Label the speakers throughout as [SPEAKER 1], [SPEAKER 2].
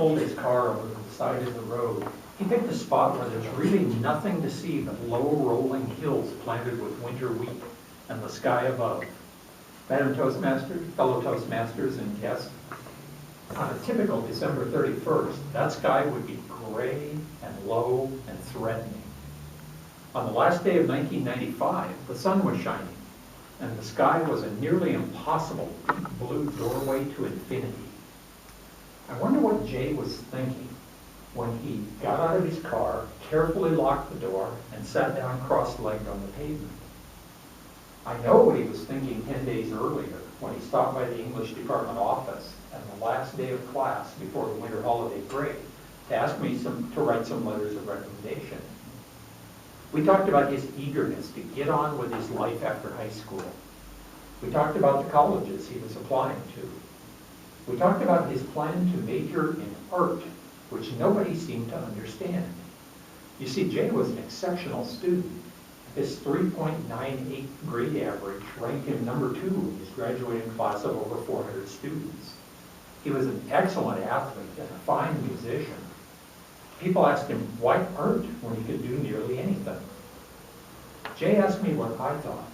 [SPEAKER 1] pulled his car over to the side of the road, he picked a spot where there's really nothing to see but low rolling hills planted with winter wheat and the sky above. Madam Toastmaster, fellow Toastmasters and guests, on a typical December 31st, that sky would be gray and low and threatening. On the last day of 1995, the sun was shining, and the sky was a nearly impossible deep blue doorway to infinity. I wonder what Jay was thinking when he got out of his car, carefully locked the door, and sat down cross-legged on the pavement. I know what he was thinking 10 days earlier when he stopped by the English department office on the last day of class before the winter holiday break to ask me to write some letters of recommendation. We talked about his eagerness to get on with his life after high school. We talked about the colleges he was applying to. We talked about his plan to major in art, which nobody seemed to understand. You see, Jay was an exceptional student. His 3.98 grade average ranked him number 2 in his graduating class of over 400 students. He was an excellent athlete and a fine musician. People asked him, why art when he could do nearly anything? Jay asked me what I thought.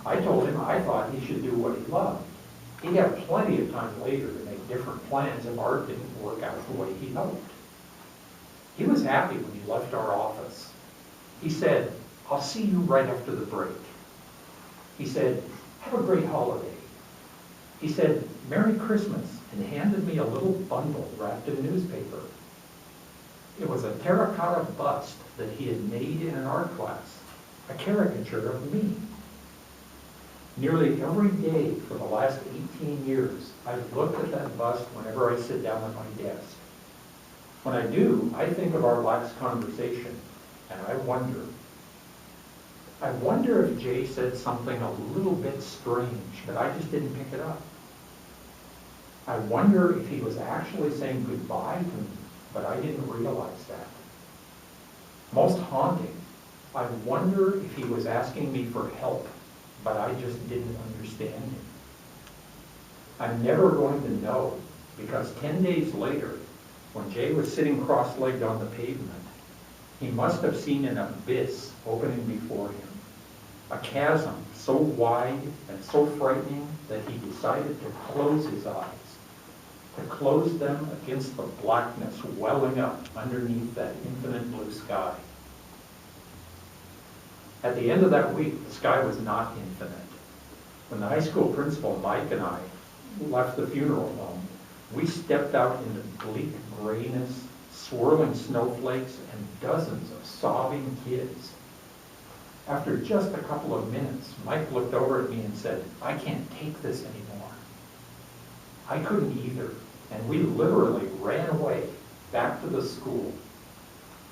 [SPEAKER 1] I told him I thought he should do what he loved. He'd have plenty of time later to make different plans if art didn't work out the way he hoped. He was happy when he left our office. He said, I'll see you right after the break. He said, have a great holiday. He said, Merry Christmas, and handed me a little bundle wrapped in newspaper. It was a terracotta bust that he had made in an art class, a caricature of me. Nearly every day for the last 18 years, I've looked at that bust whenever I sit down at my desk. When I do, I think of our last conversation, and I wonder if Jay said something a little bit strange, but I just didn't pick it up. I wonder if he was actually saying goodbye to me, but I didn't realize that. Most haunting, I wonder if he was asking me for help, but I just didn't understand him. I'm never going to know, because 10 days later, when Jay was sitting cross-legged on the pavement, he must have seen an abyss opening before him, a chasm so wide and so frightening that he decided to close his eyes, to close them against the blackness welling up underneath that infinite blue sky. At the end of that week, the sky was not infinite. When the high school principal, Mike, and I left the funeral home, we stepped out into bleak grayness, swirling snowflakes, and dozens of sobbing kids. After just a couple of minutes, Mike looked over at me and said, I can't take this anymore. I couldn't either, and we literally ran away back to the school.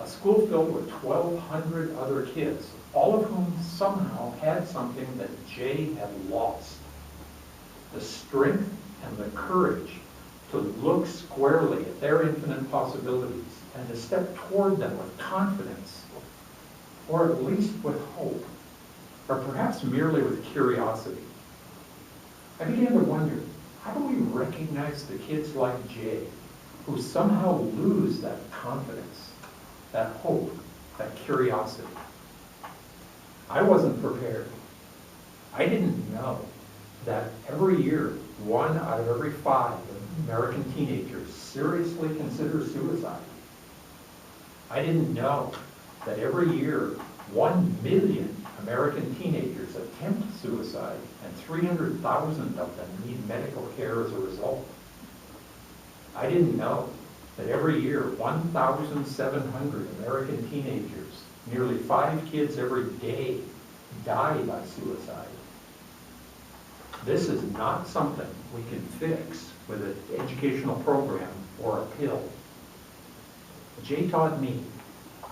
[SPEAKER 1] A school filled with 1,200 other kids, all of whom somehow had something that Jay had lost. The strength and the courage to look squarely at their infinite possibilities and to step toward them with confidence, or at least with hope, or perhaps merely with curiosity. I began to wonder, how do we recognize the kids like Jay who somehow lose that confidence, that hope, that curiosity? I wasn't prepared. I didn't know that every year, 1 out of every 5 American teenagers seriously consider suicide. I didn't know that every year, 1 million American teenagers attempt suicide, and 300,000 of them need medical care as a result. I didn't know that every year, 1,700 American teenagers, nearly 5 kids every day, die by suicide. This is not something we can fix with an educational program or a pill. Jay taught me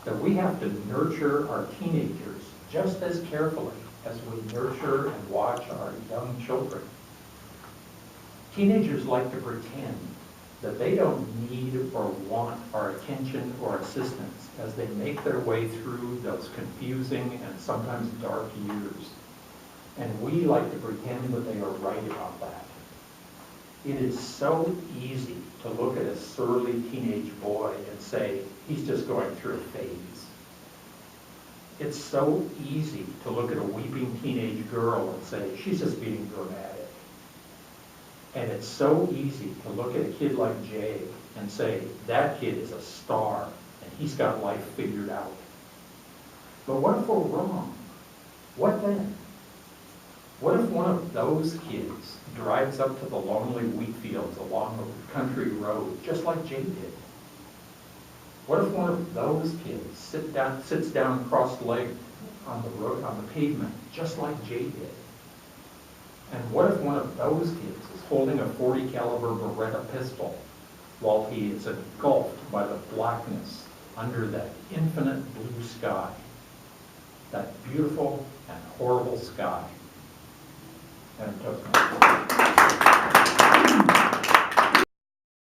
[SPEAKER 1] that we have to nurture our teenagers just as carefully as we nurture and watch our young children. Teenagers like to pretend that they don't need or want our attention or assistance as they make their way through those confusing and sometimes dark years. And we like to pretend that they are right about that. It is so easy to look at a surly teenage boy and say, he's just going through a phase. It's so easy to look at a weeping teenage girl and say, she's just being dramatic. And it's so easy to look at a kid like Jay and say, that kid is a star, and he's got life figured out. But what if we're wrong? What then? What if one of those kids drives up to the lonely wheat fields along the country road, just like Jay did? What if one of those kids sits down cross-legged on the road, on the pavement, just like Jay did? And what if one of those kids is holding a .40 caliber Beretta pistol while he is engulfed by the blackness under that infinite blue sky, that beautiful and horrible sky? And